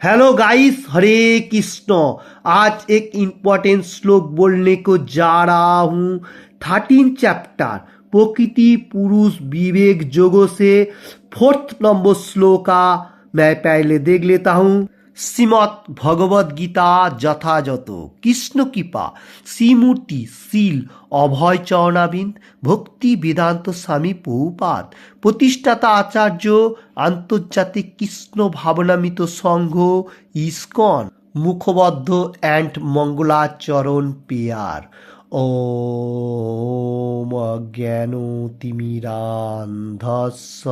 Hello guys, हरे कृष्ण। आज एक important श्लोक बोलने को जा रहा हूँ। 13 चैप्टर प्रकृति पुरुष विवेक जोगों से 4th नंबर श्लोका मैं पहले देख लेता हूँ। শ্রীমৎ ভগবদ গীতা যথাযথ কৃষ্ণ কৃপা শ্রীমূর্তি শীল অভয় চরণাবিন্দ ভক্তি বেদান্ত স্বামী প্রভুপাদ প্রতিষ্ঠাতা আচার্য আন্তর্জাতিক কৃষ্ণ ভাবনামিত সংঘ ইসকন মুখবদ্ধ অ্যান্ড মঙ্গলাচরণ পেয়ার। ওম অজ্ঞানতিমিরান্ধস্য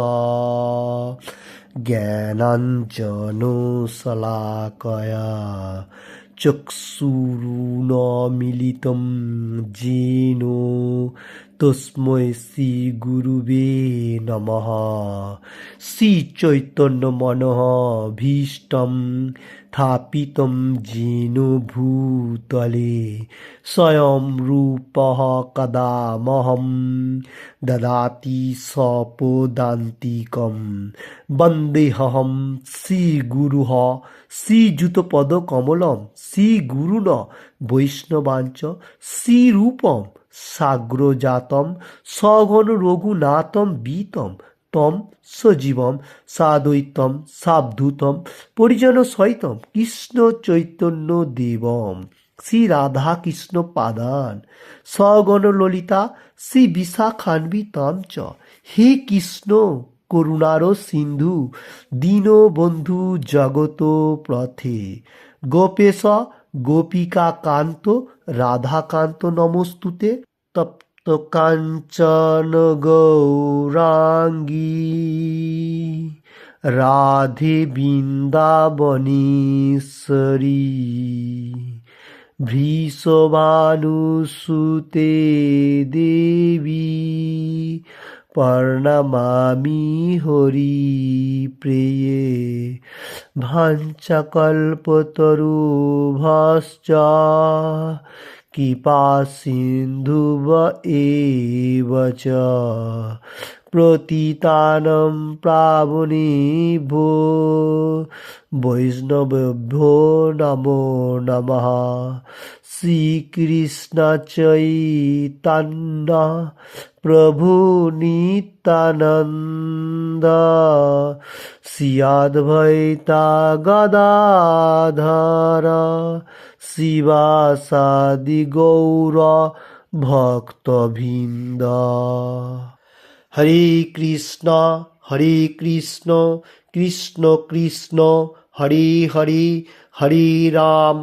জ্ঞানাঞ্জনশলাকয়া চক্ষুরুন্মীলিतं येन তস্मै শ্রীগুরুবে নমঃ। শ্রীচৈতন্যমনোভীষ্টং স্থাপিतं येन ভূতলে স্বয়ং রূপः কদা মহং দদাতি স্বপদান্তিকং বন্দেহং শ্রীগুরুঃ শ্রীযুতপদকমলং শ্রীগুরুণ বৈষ্ণবাঞ্চ শ্রীরূপং সাগ্রজাতম সগণ রঘুনাথম বিতম তম সজীবম সাদ্বৈতম সাবধূতম পরিজন সহিতম কৃষ্ণ চৈতন্য দেবম শ্রী রাধা কৃষ্ণ পাদান সগণ ললিতা শ্রী বিশাখান্বিতাম চ। হে কৃষ্ণ করুণার সিন্ধু দীনবন্ধু জগত প্রথে গোপেশ গোপিকা কান্ত রাধাকান্ত নমস্তুতে। তপ্ত কাঞ্চন গৌরাঙ্গী রাধে বৃন্দাবনেশ্বরী ভৃষভানুসুতে দেবী প্রণমামি হরিপ্রিয়ে ভাঞ্চকল্পতরুভশ্চ কৃপাসিন্ধুব এব চ পতিতানাং পাবনেভ্যো বৈষ্ণবেভ্যো নমো নমঃ। শ্রীকৃষ্ণ চৈতন্য প্রভু নিত্যানন্দ শ্রী অদ্বৈতা গদাধর শিবাসাদি গৌর ভক্তবৃন্দ। হরে কৃষ্ণ কৃষ্ণ কৃষ্ণ হরে হরে হরে রাম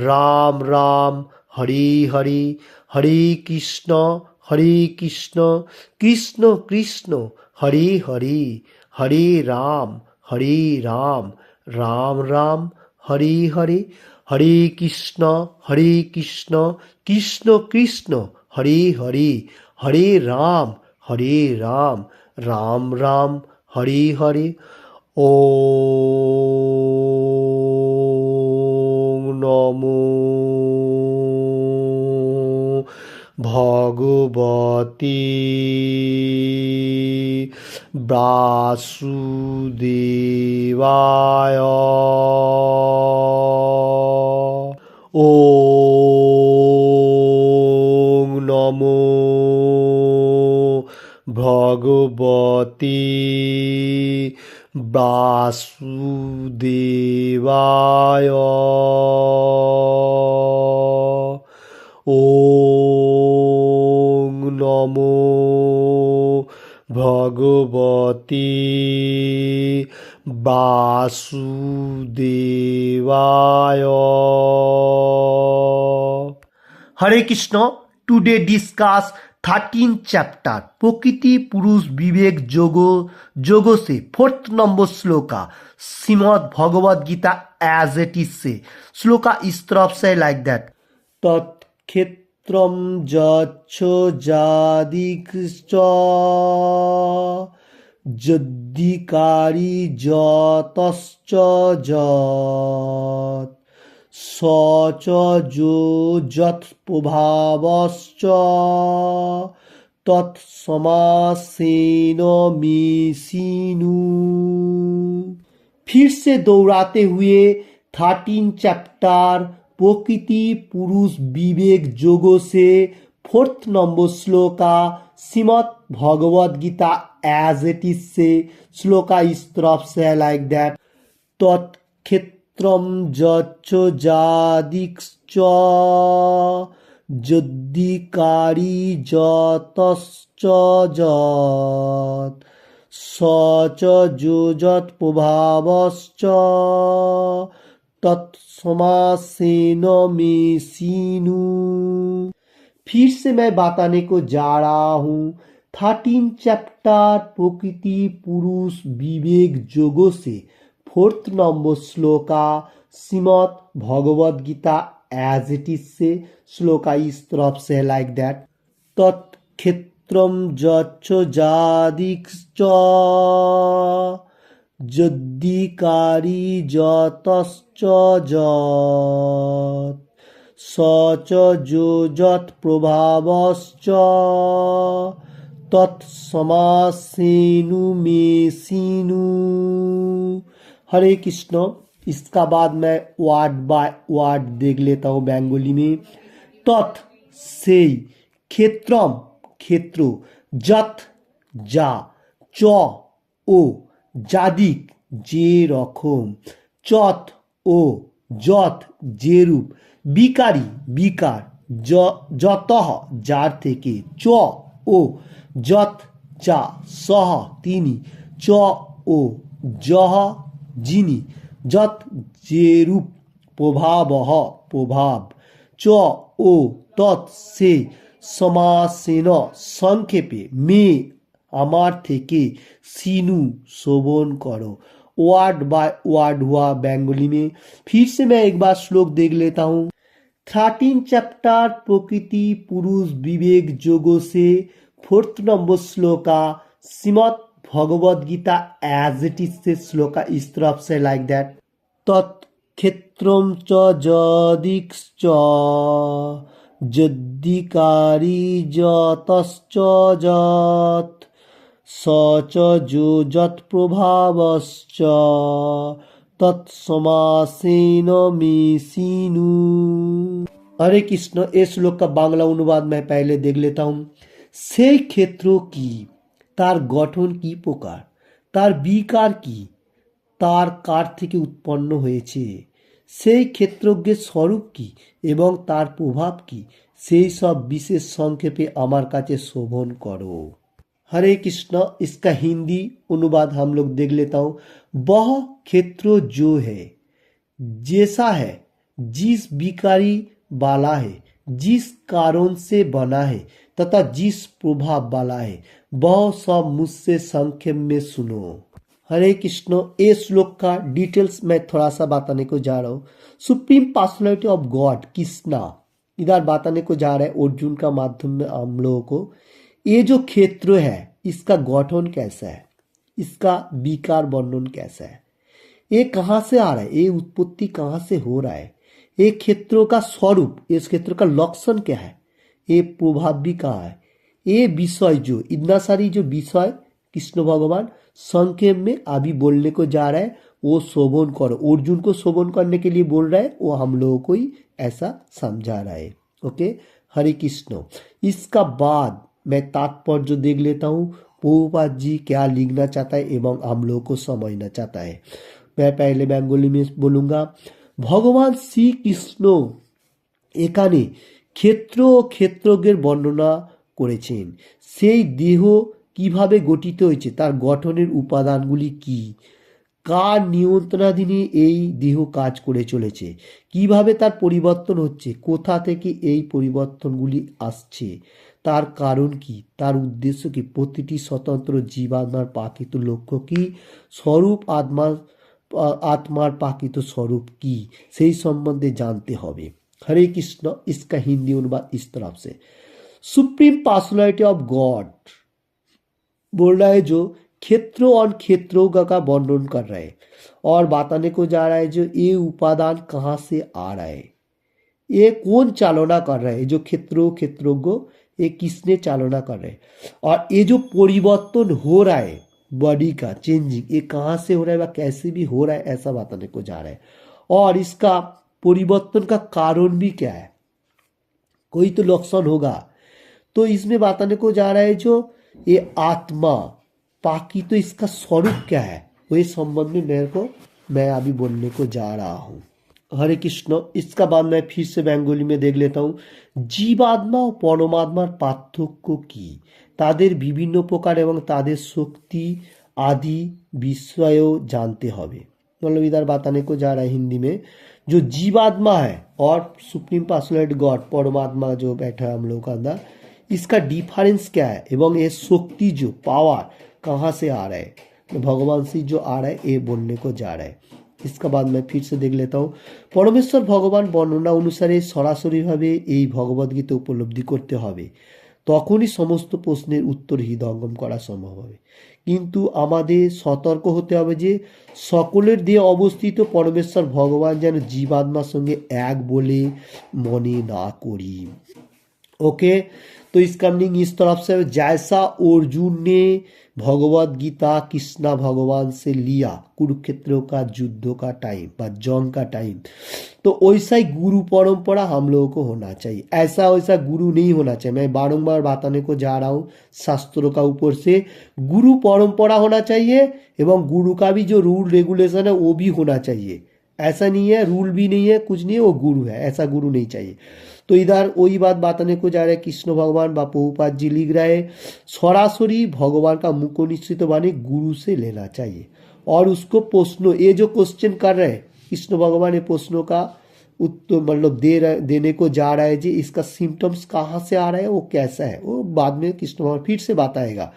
রাম রাম হরে হরে হরে কৃষ্ণ কৃষ্ণ কৃষ্ণ হরে হরে হরে রাম রাম রাম হরে হরে হরে কৃষ্ণ কৃষ্ণ কৃষ্ণ হরে হরে হরে রাম রাম হরে হরে। ওম নমো ভগবতে বাসুদেবায়। ওম নমো ভগবতে বাসুদেবায়। ওম নমো ভগবতে বাসুদেবায়। হরে কৃষ্ণ। টুডে ডিসকাস 13 चैप्टर प्रकृति पुरुष विवेक जोगो से 4th नंबर श्लोका Shrimad Bhagavad Gita as it is से। श्लोका इस तरफ से लाइक दैट। तत्क्षेत्रम यच्छ जादिकृश्च यद्धिकारी यतश्च यत् स च जो यत्प्रभावश्च তৎসমাসেন মেসিনু। फिर से दौड़ाते हुए 13 चैप्टर प्रकृति पुरुष विवेक जोगों से 4th नंबर श्लोका Shrimad Bhagavad Gita as it is से श्लोका इस तरफ से है लाइक दैट तत्क्षेत्रम यच्च जादिक्श्च यद्धिकारी यतश्च यत् स च जुजत् प्रभावश्च तत्समासेन मे सीनु। फिर से मैं बताने को जा रहा हूँ 13 चैप्टर प्रकृति पुरुष विवेक जोगों से 4th नंबर श्लोका Shrimad Bhagavad Gita as it is से श्लोका इस तरफ से लाइक दैट तत्क्षेत्रम यच्च जादिक्श्च यद्धिकारी यतश्च यत् स च जुजत् प्रभावश्च तत्समासेनु मे सीनु। हरे कृष्ण। इसका बाद मैं वर्ड बाय वर्ड देख लेता हूँ बंगाली में। तत् से, क्षेत्रम क्षेत्र, जत जा, च ও জাদিক যে রকম, চত ও যত যেরূপ, বিকারী বিকার, যতঃ যার থেকে, চ ও যত যা, সহ তিনি, চ ও যহ যিনি, যত যেরূপ, প্রভাবঃ প্রভাব, চ ও তৎ সে, সমাসেন সংক্ষেপে, মে আমার থেকে, सीनू शोभन करो। वर्ड बाय वर्ड हुआ बंगाली में। फिर से मैं एक बार श्लोक देख लेता हूँ। 13 चैप्टर प्रकृति पुरुष विवेक जोगों से 4th नंबर श्लोका Shrimad Bhagavad Gita as it is से श्लोका इस तरफ से लाइक दैट तत्क्षेत्रम च यदिक्श्च यद्धिकारी यतश्च यत् स च जुजत् प्रभावश्च तत्समासेन मे सीनु। हरे कृष्ण। इस श्लोक का बांग्ला अनुवाद मैं पहले देख लेता हूँ। সেই ক্ষেত্র কি, তার গঠন কি প্রকার, তার বিকার কি, তার কার থেকে উৎপন্ন হয়েছে, সেই ক্ষেত্রজ্ঞের স্বরূপ কি এবং তার প্রভাব কি, সেই সব বিশেষ সংক্ষেপে আমার কাছে শোভন করো। हरे कृष्ण। इसका हिंदी अनुवाद हम लोग देख लेता हूँ। वह क्षेत्र जो है, जैसा है, जिस विकारी वाला है, जिस कारण से बना है तथा जिस प्रभाव वाला है, वह सब मुझसे संक्षेप में सुनो। हरे कृष्ण। ये श्लोक का डिटेल्स मैं थोड़ा सा बताने को जा रहा हूँ। Supreme personality of God Krishna इधर बताने को जा रहा है अर्जुन का माध्यम में हम लोगों को। ये जो क्षेत्र है इसका गठन कैसा है, इसका विकार वर्णन कैसा है, ये कहाँ से आ रहा है, ये उत्पत्ति कहाँ से हो रहा है, ये क्षेत्रों का स्वरूप, इस क्षेत्र का लक्षण क्या है, ये प्रभाव भी कहाँ है, ये विषय जो इतना सारी जो विषय कृष्ण भगवान संक्षेप में अभी बोलने को जा रहा है वो शोभन करो। अर्जुन को शोभन करने के लिए बोल रहा है, वो हम लोगों को ही ऐसा समझा रहा है। ओके। हरे कृष्ण। इसका बाद मैं तात्पर्य देख लेता हूँ प्रभुपाद जी क्या लिखना चाहता है एवं हम लोगों को समझना चाहता है। मैं पहले बंगाली में बोलूँगा। भगवान श्री कृष्ण এখানে ক্ষেত্র ও ক্ষেত্রজ্ঞের বর্ণনা করেছেন। সেই দেহ কিভাবে গঠিত হয়েছে, তার গঠনের উপাদানগুলি কি, কার নিয়ন্ত্রণাধীনে এই দেহ কাজ করে চলেছে, কিভাবে তার পরিবর্তন হচ্ছে, কোথা থেকে এই পরিবর্তনগুলি আসছে, তার কারণ কি, তার উদ্দেশ্য কি, প্রতিটি স্বতন্ত্র জীবাত্মার প্রাকৃত লক্ষ্য কি, স্বরূপ আত্মার প্রাকৃত স্বরূপ কি, সেই সম্বন্ধে জানতে হবে। हरे कृष्ण। इसका हिंदी अनुवाद इस तरफ से। सुप्रीम पर्सनैलिटी ऑफ गॉड बोल रहा है जो क्षेत्रों और क्षेत्रों का वर्णन कर रहा है और बताने को जा रहा है जो ये उपादान कहाँ से आ रहा है, ये कौन चालना कर रहा है, जो क्षेत्रों को ये किसने चालना कर रहे हैं, और ये जो परिवर्तन हो रहा है बॉडी का चेंजिंग ये कहाँ से हो रहा है व कैसे भी हो रहा है ऐसा बताने को जा रहा है। और इसका परिवर्तन का कारण भी क्या है, कोई तो लक्षण होगा। तो इसमें बताने को जा रहा है जो ये आत्मा बाकी तो इसका स्वरूप क्या है वही संबंध में मैं अभी बोलने को जा रहा हूँ। हरे कृष्ण। इसका बाद मैं फिर से बेंगली में देख लेता हूँ। জীবাত্মা ও পরমাত্মার পার্থক্য কি, তাদের বিভিন্ন প্রকার এবং তাদের শক্তি आदि বিষয়েও जानते হবে। मतलब इधर बताने को जा रहा है हिंदी में, जो जीवात्मा है और सुप्रीम पर्सनैलिटी गॉड परमात्मा जो बैठा है हम लोग का अंदर, इसका डिफरेंस क्या है एवं ये शक्ति जो पावर कहाँ से आ रहा है, भगवान से जो आ रहा है ये बोलने को जा रहा है। इसका बाद मैं फिर से देख लेता हूँ। परमेश्वर भगवान বর্ণনা অনুসারে সরাসরিভাবে এই ভগবদ্গীতা উপলব্ধি করতে হবে, তখনই সমস্ত প্রশ্নের উত্তর হৃদয়ঙ্গম করা সম্ভব হবে। কিন্তু আমাদের সতর্ক হতে হবে যে সকলের দিয়ে অবস্থিত পরমেশ্বর ভগবান যেন জীবাত্মার সঙ্গে এক বলে মনে না করি। ओके, तो इसका मीनिंग इस तरफ से, जैसा अर्जुन ने भगवत गीता कृष्णा भगवान से लिया कुरुक्षेत्र का युद्ध का टाइम व जंग का टाइम, तो वैसा ही गुरु परंपरा हम लोगों को होना चाहिए। ऐसा वैसा गुरु नहीं होना चाहिए। मैं बारंबार बताने को जा रहा हूँ शास्त्रों का ऊपर से गुरु परंपरा होना चाहिए एवं गुरु का भी जो रूल रेगुलेशन है वो भी होना चाहिए। ऐसा नहीं है रूल भी नहीं है कुछ नहीं है, वो गुरु है, ऐसा गुरु नहीं चाहिए। तो इधर वही बात बताने को जा रहा है कृष्ण भगवान व प्रभुपाद जी लिख रहे हैं, सरासरी भगवान का मुखनिश्चित वाणी गुरु से लेना चाहिए। और उसको प्रश्नों, ये जो क्वेश्चन कर रहे हैं कृष्ण भगवान, ये प्रश्नों का उत्तर मतलब देने को जा रहा है जी। इसका सिम्टम्स कहाँ से आ रहा है, वो कैसा है, वो बाद में कृष्ण भगवान फिर से बताएगा।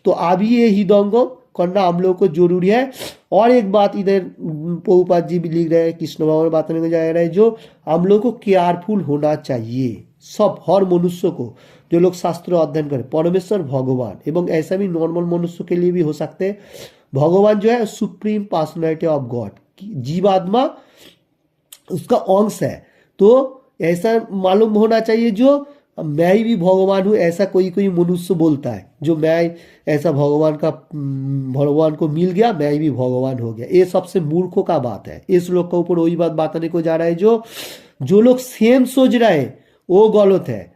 तो अभी ये हृदयंगम करना हम लोग को जरूरी है। और एक बात इधर प्रभुपाद जी भी लिख रहे हैं, कृष्ण भगवान बताने को जा रहा है, जो हम लोग को केयरफुल होना चाहिए। सब हर मनुष्य को, जो लोग शास्त्र अध्ययन करें, परमेश्वर भगवान एवं ऐसा भी नॉर्मल मनुष्य के लिए भी हो सकते हैं, भगवान जो है सुप्रीम पर्सनैलिटी ऑफ गॉड, जीवात्मा उसका अंश है। तो ऐसा मालूम होना चाहिए जो मैं ही भी भगवान हूँ, ऐसा कोई कोई मनुष्य बोलता है, जो मैं ऐसा भगवान को मिल गया, मैं भी भगवान हो गया। ये सबसे मूर्खों का बात है। इस लोग के ऊपर वही बात बताने को जा रहा है, जो लोग सेम सोच रहे हैं वो गलत है।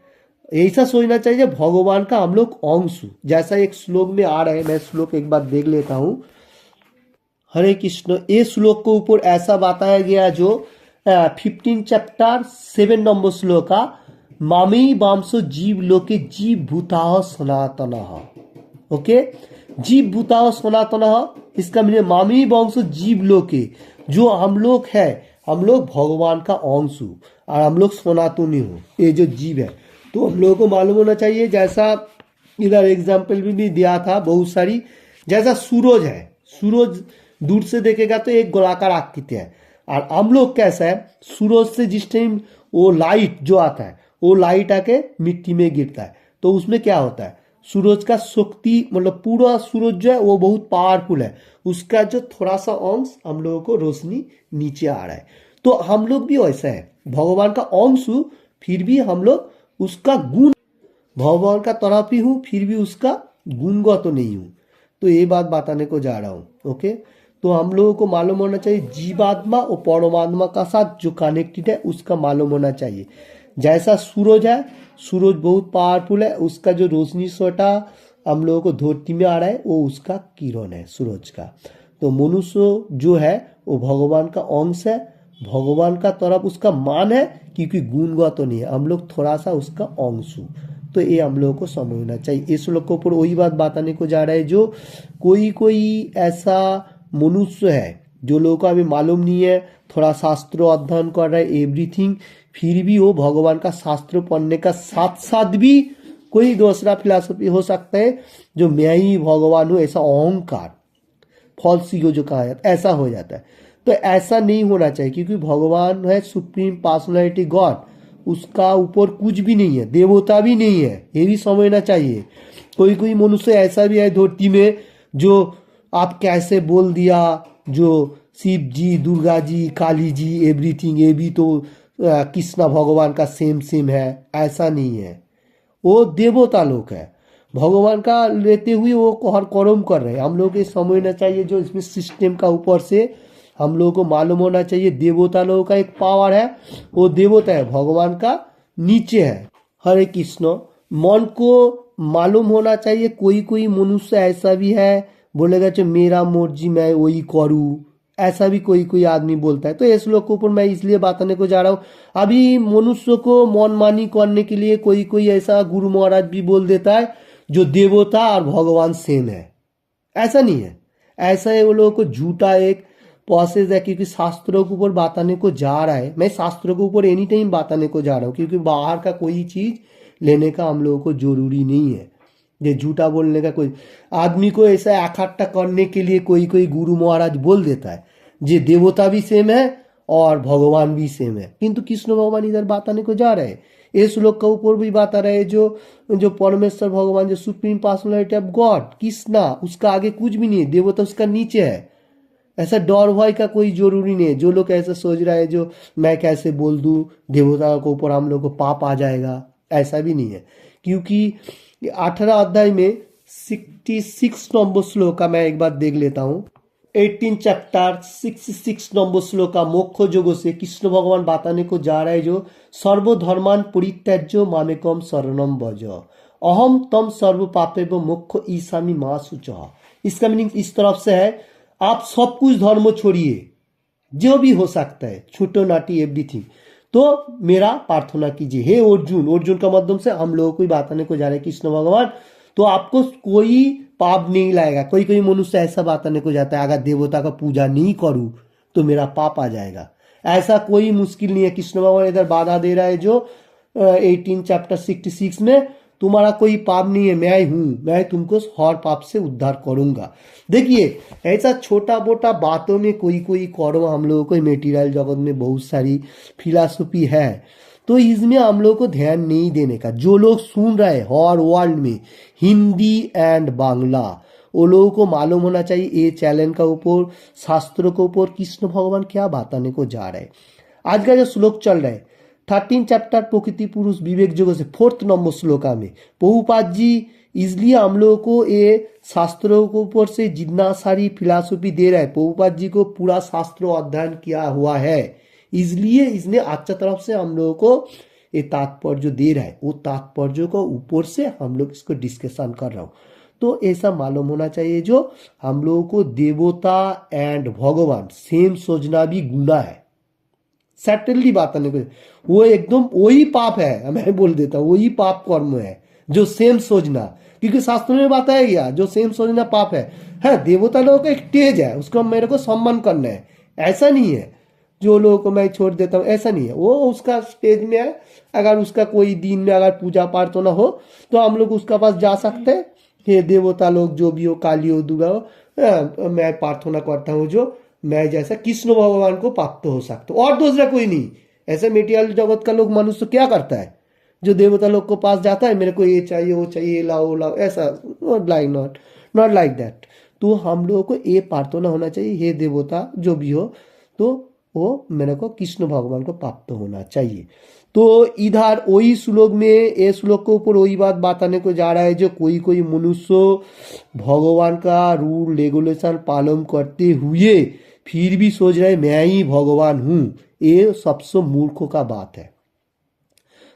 ऐसा सोचना चाहिए भगवान का हम लोग अंश हूँ, जैसा एक श्लोक में आ रहा है। मैं श्लोक एक बार देख लेता हूँ। हरे कृष्ण। ये श्लोक के ऊपर ऐसा बताया गया जो 15 चैप्टर 7 नंबर श्लोक का, मामी वांश जीव लोके जीव भूता सनातन। ओके, जीव भूता सनातन, इसका मीनिंग मामी वंश जीव लोके, जो हम लोग है, हम लोग भगवान का अंश हूँ और हम लोग सनातनी हूँ, ये जो जीव है। तो हम लोगों को मालूम होना चाहिए, जैसा इधर एग्जाम्पल भी दिया था बहुत सारी, जैसा सूरज है, सूरज दूर से देखेगा तो एक गोलाकार आकृति है, और हम लोग कैसा है, सूरज से जिस टाइम वो लाइट जो आता है, वो लाइट आके मिट्टी में गिरता है, तो उसमें क्या होता है, सूरज का शक्ति मतलब पूरा सूरज जो है वो बहुत पावरफुल है, उसका जो थोड़ा सा अंश हम लोगों को रोशनी नीचे आ रहा है। तो हम लोग भी वैसा है, भगवान का अंश हूँ फिर भी हम लोग उसका गुण, भगवान का तरफ ही हूँ फिर भी उसका गुणगत तो नहीं हूँ। तो ये बात बताने को जा रहा हूँ। ओके, तो हम लोगों को मालूम होना चाहिए जीवात्मा और परमात्मा का साथ जो कनेक्टेड है उसका मालूम होना चाहिए। जैसा सूरज है, सूरज बहुत पावरफुल है, उसका जो रोशनी सोटा हम लोगों को धरती में आ रहा है वो उसका किरण है सूरज का। तो मनुष्य जो है वो भगवान का अंश है, भगवान का तरफ उसका मान है, क्योंकि गुणगत तो नहीं है, हम लोग थोड़ा सा उसका अंश हूँ। तो ये हम लोगों को समझना चाहिए। इस लोग के ऊपर वही बात बताने को जा रहा है, जो कोई ऐसा मनुष्य है जो लोगों को अभी मालूम नहीं है, थोड़ा शास्त्र अध्ययन कर रहा है एवरीथिंग, फिर भी वो भगवान का शास्त्र पढ़ने का साथ साथ भी कोई दूसरा फिलॉसफी हो सकता है, जो मैं ही भगवान हूँ, ऐसा अहंकार फॉल्स ईगो जो कहा जाता है, ऐसा हो जाता है। तो ऐसा नहीं होना चाहिए, क्योंकि भगवान है सुप्रीम पर्सनैलिटी गॉड, उसका ऊपर कुछ भी नहीं है, देवता भी नहीं है, ये भी समझना चाहिए। कोई मनुष्य ऐसा भी है धरती में जो आप कैसे बोल दिया, जो शिव जी, दुर्गा जी, काली जी, एवरीथिंग, ये भी तो कृष्णा भगवान का सेम है, ऐसा नहीं है, वो देवता लोग है। भगवान का लेते हुए वो हर कर्म कर रहे हैं। हम लोग को समझना चाहिए जो इसमें सिस्टम का ऊपर से हम लोगों को मालूम होना चाहिए देवता लोगों का एक पावर है, वो देवता है भगवान का नीचे है। हरे कृष्ण। मन को मालूम होना चाहिए, कोई कोई मनुष्य ऐसा भी है बोलेगा जो मेरा मर्जी मैं वही करूँ, ऐसा भी कोई कोई आदमी बोलता है। तो इस श्लोक के ऊपर मैं इसलिए बताने को जा रहा हूँ। अभी मनुष्य को मनमानी करने के लिए कोई कोई ऐसा गुरु महाराज भी बोल देता है जो देवता और भगवान सेम है। ऐसा नहीं है, ऐसा है वो लोगों को झूठा एक प्रोसेस है, क्योंकि शास्त्रों के ऊपर बताने को जा रहा है। मैं शास्त्रों के ऊपर एनी टाइम बताने को जा रहा हूँ, क्योंकि बाहर का कोई चीज लेने का हम लोगों को जरूरी नहीं है। ये झूठा बोलने का कोई आदमी को ऐसा इकट्ठा करने के लिए कोई कोई गुरु महाराज बोल देता है जे देवता भी सेम है और भगवान भी सेम है, किंतु कृष्ण भगवान इधर बताने को जा रहे हैं। इस श्लोक का ऊपर भी बता रहे जो जो परमेश्वर भगवान जो supreme personality of God Krishna, उसका आगे कुछ भी नहीं है, देवता उसका नीचे है। ऐसा डर भय का कोई जरूरी नहीं है। जो लोग ऐसा सोच रहा है जो मैं कैसे बोल दूं देवता के ऊपर हम लोग को पाप आ जाएगा, ऐसा भी नहीं है। क्योंकि 18 अध्याय में 66 नंबर श्लोक का मैं एक बार देख लेता हूँ। 18 चैप्टर 66 नंबर श्लोक का मोक्ष जोगो से कृष्ण भगवान बताने को जा रहे हैं जो सर्वधर्मान परित्याज्य मामेकम शरणम भज अहम तम सर्व पापे व मोक्ष ईसामी माँ सुच। इसका मीनिंग इस तरफ से है, आप सब कुछ धर्म छोड़िए, जो भी हो सकता है छोटो नाटी एवरीथिंग, तो मेरा प्रार्थना कीजिए। हे अर्जुन, अर्जुन का माध्यम से हम लोगों को बताने को जा रहे हैं कृष्ण भगवान, तो आपको कोई पाप नहीं लाएगा। कोई कोई मनुष्य ऐसा बताने को जाता है अगर देवता का पूजा नहीं करूं तो मेरा पाप आ जाएगा। ऐसा कोई मुश्किल नहीं है। कृष्ण भगवान इधर बाधा दे रहा है जो 18 चैप्टर 66 में, तुम्हारा कोई पाप नहीं है, मैं हूं, मैं तुमको हर पाप से उद्धार करूंगा। देखिए ऐसा छोटा मोटा बातों में कोई कोई कर्म हम लोगों को मेटीरियल जगत में बहुत सारी फिलॉसफी है, तो इसमें हम लोग को ध्यान नहीं देने का। जो लोग सुन रहे हैं हर वर्ल्ड में हिंदी एंड बांग्ला, वो लोगों को मालूम होना चाहिए ये चैनल का ऊपर शास्त्रों के ऊपर कृष्ण भगवान क्या बताने को जा रहे हैं। आज का जो श्लोक चल रहा है 13 चैप्टर प्रकृति पुरुष विवेक जोग से 4th नंबर श्लोका में प्रभुपाद जी इसलिए हम लोगों को ये शास्त्रों के ऊपर से जितना सारी फिलॉसफी दे रहा है, प्रभुपाद जी को पूरा शास्त्रों अध्ययन किया हुआ है, इसलिए इसने अच्छा तरफ से हम लोगों को ये तात्पर्य जो दे रहा है वो तात्पर्य को ऊपर से हम लोग इसको डिस्कशन कर रहा हूँ। तो ऐसा मालूम होना चाहिए जो हम लोगों को देवता एंड भगवान सेम सोचना भी गुनाह है। सटनली बात करने को वो एकदम वही पाप है, मैं बोल देता हूँ वही पाप कर्म है जो सेम सोचना, क्योंकि शास्त्रों में बताया गया जो सेम सोचना पाप है। देवता लोगों का एक तेज है, उसको मेरे को सम्मान करना है, ऐसा नहीं है जो लोगों को मैं छोड़ देता हूँ, ऐसा नहीं है। वो उसका स्टेज में है, अगर उसका कोई दिन में अगर पूजा पाठ तो ना हो तो हम लोग उसका पास जा सकते हैं। हे देवता लोग जो भी हो, काली हो दुर्गा हो, मैं प्रार्थना करता हूँ जो मैं जैसा कृष्ण भगवान को प्राप्त हो सकता हूँ, और दूसरा कोई नहीं। ऐसे मेटेरियल जगत का लोग मनुष्य क्या करता है जो देवता लोग को पास जाता है मेरे को ये चाहिए वो चाहिए लाओ लाओ, ऐसा नॉट लाइक दैट। तो हम लोगों को ये प्रार्थना होना चाहिए हे देवता जो भी हो तो वो मेरे को कृष्ण भगवान को प्राप्त होना चाहिए। तो इधर वही श्लोक में ये श्लोक के ऊपर वही बात बताने को जा रहा है जो कोई कोई मनुष्य भगवान का रूल रेगुलेशन पालन करते हुए फिर भी सोच रहे मैं ही भगवान हूं, ये सबसे मूर्खों का बात है।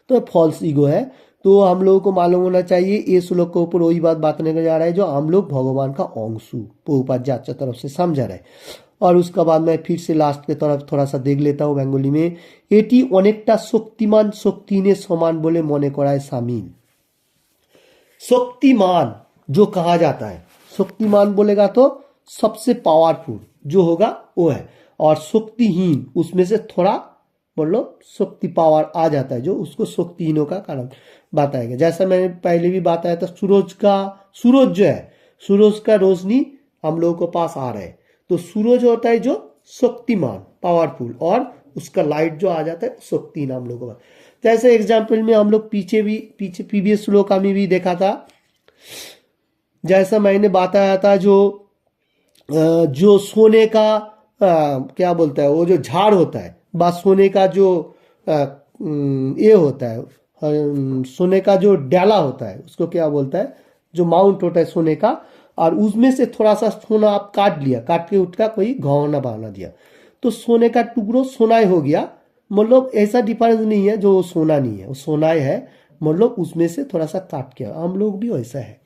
तो फॉल्स ईगो है। तो हम लोगों को मालूम होना चाहिए ये श्लोक के ऊपर वही बात बताने को जा रहा है जो हम लोग भगवान का अंश प्रभुपाद जी अच्छा तरफ से समझा रहे। और उसके बाद मैं फिर से लास्ट के तरफ थोड़ा सा देख लेता हूँ बेंगोली में। एटी अनेकटा शक्तिमान शक्ति ने समान बोले मने कराए सामील। शक्तिमान जो कहा जाता है, शक्तिमान बोलेगा तो सबसे पावरफुल जो होगा वो है, और शक्तिहीन उसमें से थोड़ा बोलो शक्ति पावर आ जाता है जो उसको शक्तिहीनों का कारण बताया गया। जैसा मैंने पहले भी बताया था सूरज जो है, सूरज का रोशनी हम लोगों को पास आ रहा है, तो सूरज होता है जो शक्तिमान पावरफुल, और उसका लाइट जो आ जाता है शक्तिहीन हम लोगों को। जैसे एग्जाम्पल में हम लोग पीछे प्रीवियस श्लोका में भी देखा था, जैसा मैंने बताया था जो सोने का क्या बोलता है वो जो झाड़ होता है, बस सोने का जो ये होता है, सोने का जो डाला होता है उसको क्या बोलता है, जो माउंट होता है सोने का, और उसमें से थोड़ा सा सोना आप काट लिया, काट के उसका कोई घौना बना दिया, तो सोने का टुकड़ो सोनाई हो गया। मतलब ऐसा डिफरेंस नहीं है जो सोना नहीं है, वो सोनाई है, मतलब उसमें से थोड़ा सा काट के, हम लोग भी वैसा है।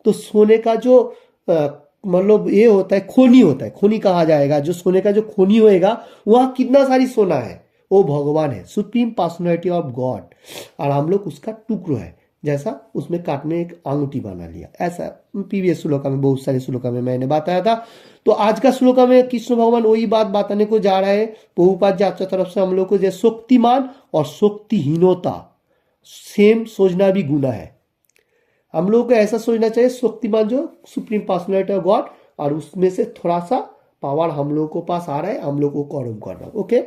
तो सोने का जो मतलब ये होता है, खोनी होता है, खोनी कहा जाएगा, जो सोने का जो खोनी होएगा वह कितना सारी सोना है, वो भगवान है, सुप्रीम पर्सनैलिटी ऑफ गॉड, और हम लोग उसका टुकड़ो है, जैसा उसमें काटने एक अंगूठी बना लिया। ऐसा प्रीवियस श्लोका में, बहुत सारे श्लोका में मैंने बताया था। तो आज का श्लोका में कृष्ण भगवान वही बात बताने को जा रहे हैं। प्रभुपाद जी आपकी तरफ से हम लोग को, जैसे शक्तिमान और शक्तिहीनता सेम सोचना भी गुना है। हम लोग को ऐसा सोचना चाहिए, शक्तिमान जो सुप्रीम पर्सनैलिटी ऑफ गॉड, और उसमें से थोड़ा सा पावर हम लोग को पास आ रहा है, हम लोग को कर्म कर रहा है। ओके,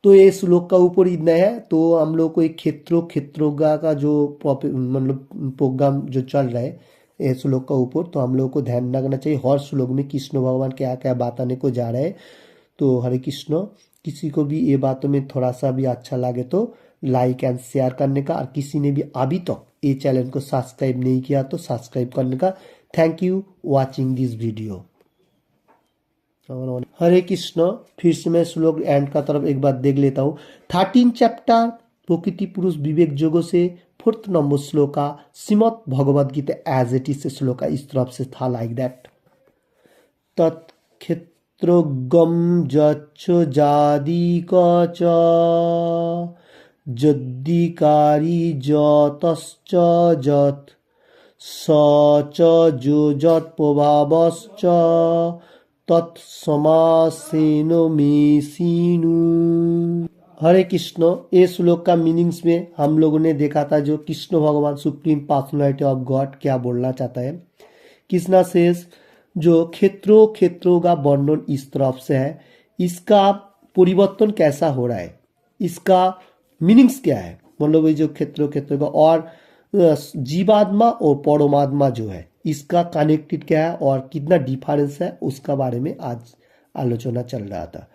तो ये श्लोक का ऊपर इतना है। तो हम लोग को एक क्षेत्रोगा का जो मतलब प्रोग्राम जो चल रहा है ये श्लोक का ऊपर, तो हम लोग को ध्यान रखना चाहिए हर श्लोक में कृष्ण भगवान क्या क्या बताने को जा रहे हैं। तो हरे कृष्ण, किसी को भी ये बातों में थोड़ा सा भी अच्छा लगे तो लाइक एंड शेयर करने का, और किसी ने भी अभी तक ये चैनल को सब्सक्राइब नहीं किया तो सब्सक्राइब करने का। Thank you watching this video. Hare Krishna. फिर से मैं श्लोक एंड का तरफ एक बार देख लेता हूँ। 13 चैप्टर प्रकृति पुरुष विवेक जोगों से 4th नंबर श्लोका Shrimad Bhagavad Gita as it is श्लोका इस तरफ से था, लाइक दैट। तत्क्षेत्रोगम जच्छ जादी च जद्दिकारी जतश्च जत स च जो जत प्रभावश्च तत्समासेनो मेसिनु। हरे कृष्ण। ये श्लोक का मीनिंग्स में हम लोगों ने देखा था जो कृष्ण भगवान सुप्रीम पर्सनैलिटी ऑफ गॉड क्या बोलना चाहता है। कृष्णा शेष जो क्षेत्रों का वर्णन इस तरफ से है, इसका परिवर्तन कैसा हो रहा है, इसका मीनिंग्स क्या है, मतलब ये जो क्षेत्रों का, और जीवात्मा और परमात्मा जो है इसका कनेक्टेड क्या है और कितना डिफरेंस है, उसका बारे में आज आलोचना चल रहा था।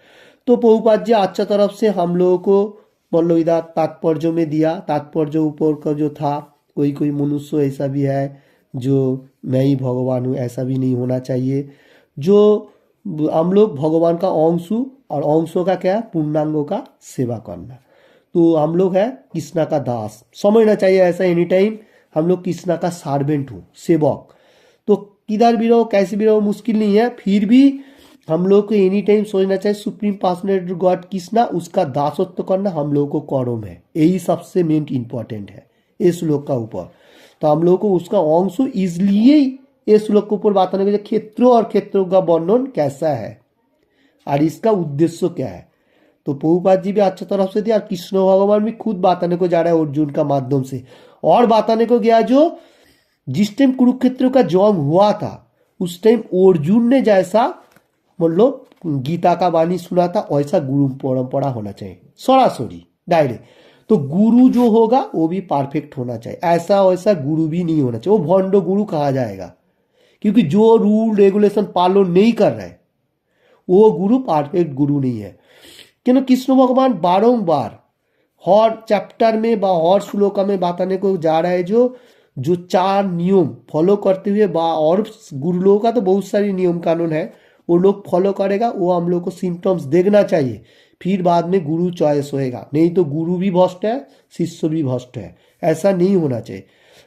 तो प्रभुपाद जी अच्छा तरफ से हम लोगों को मतलब इधर तात्पर्य में दिया। तात्पर्य ऊपर का जो था, कोई मनुष्य ऐसा भी है जो मैं ही भगवान हूँ, ऐसा भी नहीं होना चाहिए। जो हम लोग भगवान का अंश हूँ, और अंशों का क्या है, पूर्णांगों का सेवा करना। तो हम लोग है कृष्णा का दास, समझना चाहिए ऐसा एनी टाइम, हम लोग कृष्णा का सर्वेंट हूँ, सेवक। तो किधर भी रहो, कैसे भी रहो, मुश्किल नहीं है, फिर भी हम लोग को एनी टाइम सोचना चाहिए सुप्रीम पर्सनैलिटी गॉड कृष्णा, उसका दासत्व करना हम लोग को कर्म है, यही सबसे मेन इंपॉर्टेंट है इस श्लोक का ऊपर। तो हम लोग को उसका अंश, इसलिए इस श्लोक के ऊपर बताने के क्षेत्रों और क्षेत्रों का वर्णन कैसा है और इसका उद्देश्य क्या है। तो प्रभुपाद जी भी अच्छा तरफ से दिया, और कृष्ण भगवान भी खुद बताने को जा रहा है अर्जुन का माध्यम से, और बताने को गया जो जिस टाइम कुरुक्षेत्र का जंग हुआ था उस टाइम अर्जुन ने जैसा मतलब गीता का वाणी सुना था वैसा गुरु परंपरा होना चाहिए, सरासरी डायरेक्ट। तो गुरु जो होगा वो भी परफेक्ट होना चाहिए, ऐसा वैसा गुरु भी नहीं होना चाहिए, वो भंडो गुरु कहा जाएगा, क्योंकि जो रूल रेगुलेशन पालन नहीं कर रहा है वो गुरु परफेक्ट गुरु नहीं है। क्यों कृष्ण भगवान बारंबार हर चैप्टर में हर श्लोका में बताने को जा रहा है जो 4 नियम फॉलो करते हुए, और गुरु लोगों का तो बहुत सारी नियम कानून है, वो लोग फॉलो करेगा, वो हम लोग को सिम्टम्स देखना चाहिए, फिर बाद में गुरु चॉइस होएगा। नहीं तो गुरु भी भ्रष्ट है, शिष्य भी भ्रष्ट है, ऐसा नहीं होना चाहिए।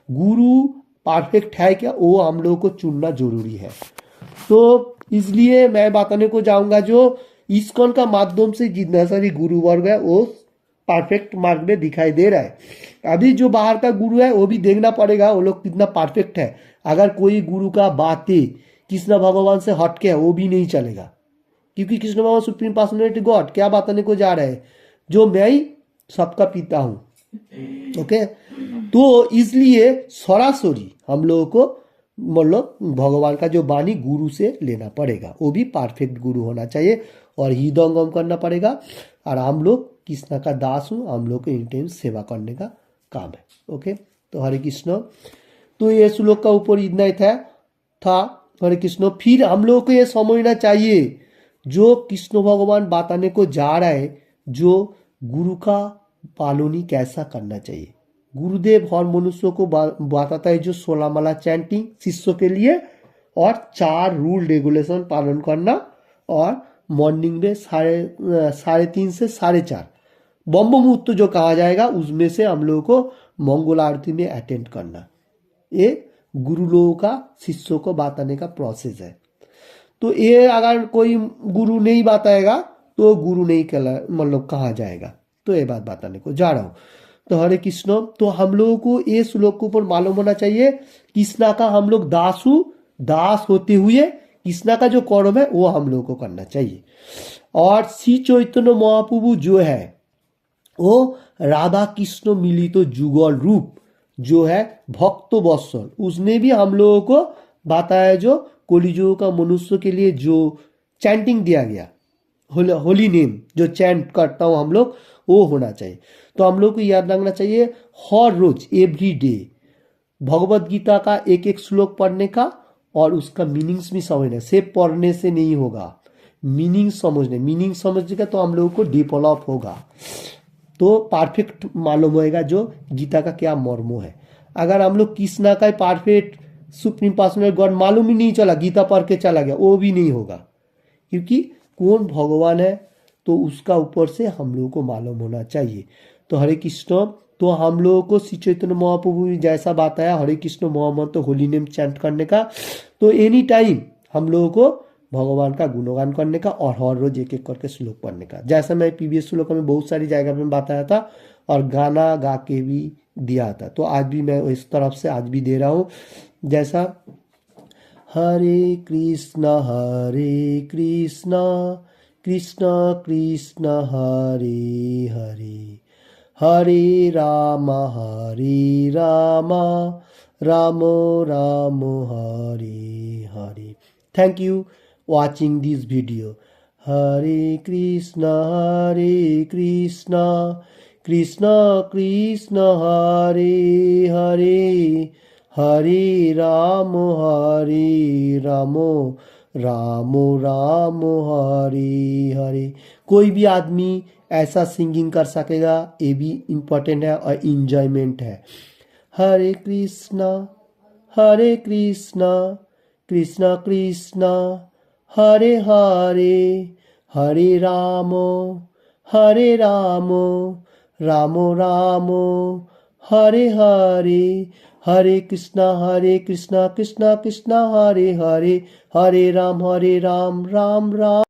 गुरु परफेक्ट है क्या, वो हम लोगों को चुनना जरूरी है। तो इसलिए मैं बताने को जाऊंगा जो इस्कॉन का माध्यम से जितना सारी गुरु वर्ग है वो परफेक्ट मार्ग में दिखाई दे रहा है। अभी जो बाहर का गुरु है वो भी देखना पड़ेगा वो लोग कितना परफेक्ट है। अगर कोई गुरु का बातें कृष्ण भगवान से हटके है वो भी नहीं चलेगा, क्योंकि कृष्ण भगवान सुप्रीम पर्सनैलिटी गॉड क्या बताने को जा रहे हैं, जो मैं ही सबका पिता हूं। ओके, तो इसलिए सरासरी हम लोगों को मतलब भगवान का जो वाणी गुरु से लेना पड़ेगा, वो भी परफेक्ट गुरु होना चाहिए, और हृदयंगम करना पड़ेगा। और हम लोग कृष्ण का दास हूँ, हम लोग को इन टाइम सेवा करने का काम है। ओके, तो हरे कृष्ण। तो ये श्लोक का ऊपर इतना ही था हरे कृष्ण। फिर हम लोग को ये समझना चाहिए जो कृष्ण भगवान बताने को जा रहा है, जो गुरु का पालनी कैसा करना चाहिए, गुरुदेव हर मनुष्य को बताता है जो 16 माला चैंटिंग शिष्यों के लिए, और 4 रूल रेगुलेशन पालन करना, और मॉर्निंग में 3:30 से 4:30 ब्रह्म मुहूर्त जो कहा जाएगा उसमें से हम लोगों को मंगल आरती में अटेंड करना। ये गुरु लोगों का शिष्यों को बताने का प्रोसेस है। तो ये अगर कोई गुरु नहीं बताएगा तो गुरु नहीं मतलब कहा जाएगा। तो ये बात बताने को जा रहा हूँ। तो हरे कृष्ण, तो हम लोगों को ये श्लोक के ऊपर मालूम होना चाहिए कृष्णा का हम लोग दास हूँ, दास होते हुए कृष्णा का जो कर्म है वो हम लोगों को करना चाहिए। और श्री चैतन्य महाप्रभु जो है वो राधा कृष्ण मिलित जुगल रूप जो है भक्त वत्सल, उसने भी हम लोगों को बताया जो कलियुग का मनुष्य के लिए जो चैंटिंग दिया गया, होली नेम जो चैंट करता हूँ हम लोग, वो होना चाहिए। तो हम लोग को याद रखना चाहिए हर रोज एवरी डे भगवत गीता का एक एक श्लोक पढ़ने का और उसका मीनिंग्स भी समझना। सिर्फ पढ़ने से नहीं होगा, मीनिंग समझने का तो हम लोगों को डेवलप होगा, तो परफेक्ट मालूम होएगा जो गीता का क्या मर्म है। अगर हम लोग कृष्णा का परफेक्ट सुप्रीम पर्सनल गॉड मालूम ही नहीं चला, गीता पढ़ के चला गया, वो भी नहीं होगा, क्योंकि कौन भगवान है तो उसका ऊपर से हम लोगों को मालूम होना चाहिए। तो हरे कृष्ण, तो हम लोगों को श्री चैतन्य महाप्रभु ने जैसा बताया हरे कृष्ण मोहम्मद तो होली नेम चैंट करने का, तो एनी टाइम हम लोगों को भगवान का गुणगान करने का और हर रोज एक एक करके श्लोक पढ़ने का, जैसा मैं प्रीवियस श्लोक में बहुत सारी जगह में बताया था और गाना गा के भी दिया था। तो आज भी मैं इस तरफ से आज भी दे रहा हूँ, जैसा Hare Krishna Krishna Krishna Hare Hare, Hare Ram Ram Ram Hare Hare. Thank you watching this video. Hare Krishna Krishna Krishna Hare Hare, Hare Ram Ram Ram Hare Hare। कोई भी आदमी ऐसा सिंगिंग कर सकेगा, ये भी इम्पोर्टेंट है और इंजॉयमेंट है। हरे कृष्णा कृष्णा कृष्णा हरे हरे, हरे राम राम राम हरे हरे, हरे कृष्णा कृष्णा कृष्णा हरे हरे, हरे राम राम राम।